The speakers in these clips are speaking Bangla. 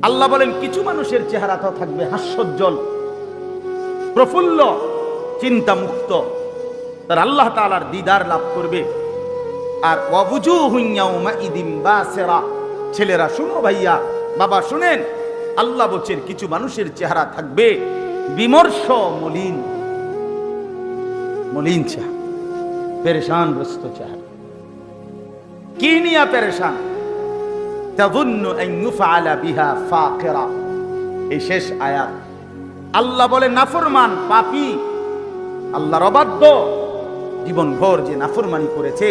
আল্লাহ বলেন কিছু মানুষের চেহারাটা থাকবে হাস্যোজ্জ্বল, প্রফুল্ল, চিন্তা মুক্ত, তার আল্লাহ তাআলার দিদার লাভ করবে। আর ওয়াবুজুহুন ইয়াউমাইদিন বাসিরা, ছেলেরা শুনো, ভাইয়া বাবা শুনেন, আল্লাহ বলছেন কিছু মানুষের চেহারা থাকবে বিমর্ষ, মলিন, মলিন চেহারা, পেরেশানগ্রস্ত চেহারা। কি নিয়ে পেরেশান? তাযুন্নু আন ইউফআলা বিহা ফাকিরা। এই শেষ আয়াত আল্লাহ বলে নাফরমান, পাপী, আল্লাহর অবাধ্য, জীবনভর যে নাফরমানি করেছে,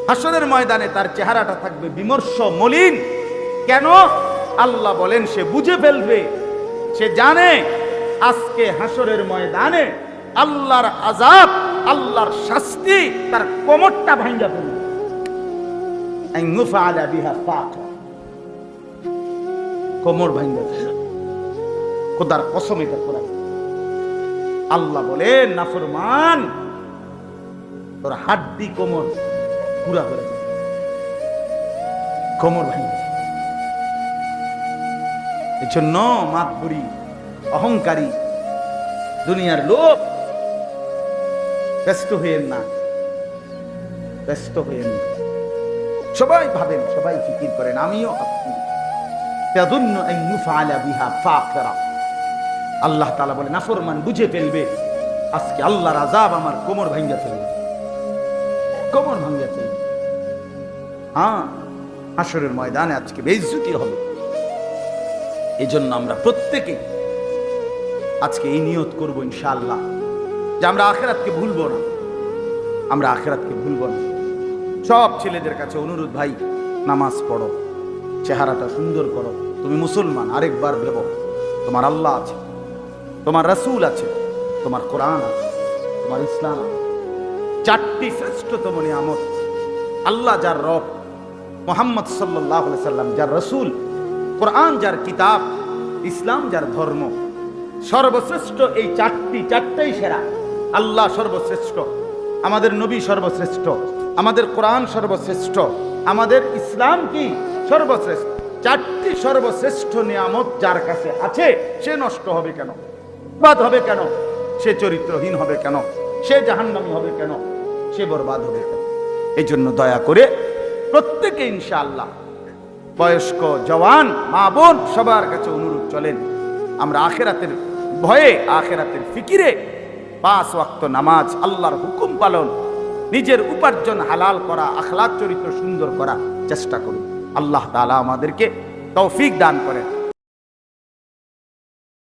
হাসরের ময়দানে তার চেহারাটা থাকবে বিমর্ষ, মলিন। কেন? আল্লাহ বলেন সে বুঝে ফেলবে, সে জানে আজকে হাসরের ময়দানে আল্লাহর আযাব, আল্লাহর শাস্তি তার কোমরটা ভাঙা ফেলবে। আন ইউফআলা বিহা ফাকিরা, কোমর ভাঙা ফেলবে। খোদার কসম এটা করা। আল্লাহ বলেন নাফরমান, তোর হাড্ডি কোমর পুরা করে দেবে, কোমর ভাঙবে। এই জন্য মাতবুরি, অহংকারী, দুনিয়ার লোক ব্যস্ত হইয়েন না, ব্যস্ত হইয়েন না। সবাই ভাবেন, সবাই ফিকির করেন, আমিও আপনি। তাযুন্নু আন ইউফআলা বিহা ফাকিরা। আল্লাহ তাআলা বলে নাফরমান বুঝে ফেলবে আজকে আল্লাহর আযাব আমার কোমর ভাঙা ফেলবে, কোমর ভাঙা ফেলবে। হ্যাঁ, হাসরের ময়দানে আজকে বেইজ্জতি হবে। এই জন্য আমরা প্রত্যেকে আজকে এই নিয়ত করবো ইনশাআল্লাহ যে আমরা আখিরাতকে ভুলবো না, আমরা আখিরাতকে ভুলবো না। সব ছেলেদের কাছে অনুরোধ, ভাই নামাজ পড়ো, চেহারাটা সুন্দর করো। তুমি মুসলমান, আরেকবার ভেবো তোমার আল্লাহ আছে, তোমার রাসূল আছে, তোমার কোরআন আছে, তোমার ইসলাম আছে। চারটি শ্রেষ্ঠতম নিয়ামত। আল্লাহ যার রব, মুহাম্মদ সাল্লাল্লাহু আলাইহি সাল্লাম যার রাসূল, কোরআন যার কিতাব, ইসলাম যার ধর্ম, সর্বশ্রেষ্ঠ। এই চারটাই সেরা। আল্লাহ সর্বশ্রেষ্ঠ, আমাদের নবী সর্বশ্রেষ্ঠ, আমাদের কোরআন সর্বশ্রেষ্ঠ, আমাদের ইসলাম কি সর্বশ্রেষ্ঠ। চারটি সর্বশ্রেষ্ঠ নিয়ামত যার কাছে আছে, সে নষ্ট হবে কেন? বাদ হবে কেন? সে চরিত্রহীন হবে কেন? সে জাহান্নামী হবে কেন? সে বরবাদ হবে কেন? এই জন্য দয়া করে প্রত্যেকে ইনশাআল্লাহ, বয়স্ক, জওয়ান, মা বোন, সবার কাছে অনুরোধ, চলেন আমরা আখিরাতের ভয়ে, আখিরাতের ফিকিরে 5 ওয়াক্ত নামাজ, আল্লাহর হুকুম পালন, নিজের উপার্জন হালাল করা, আখলাক চরিত্র সুন্দর করা চেষ্টা করুন। আল্লাহ তাআলা আমাদেরকে তৌফিক দান করেন।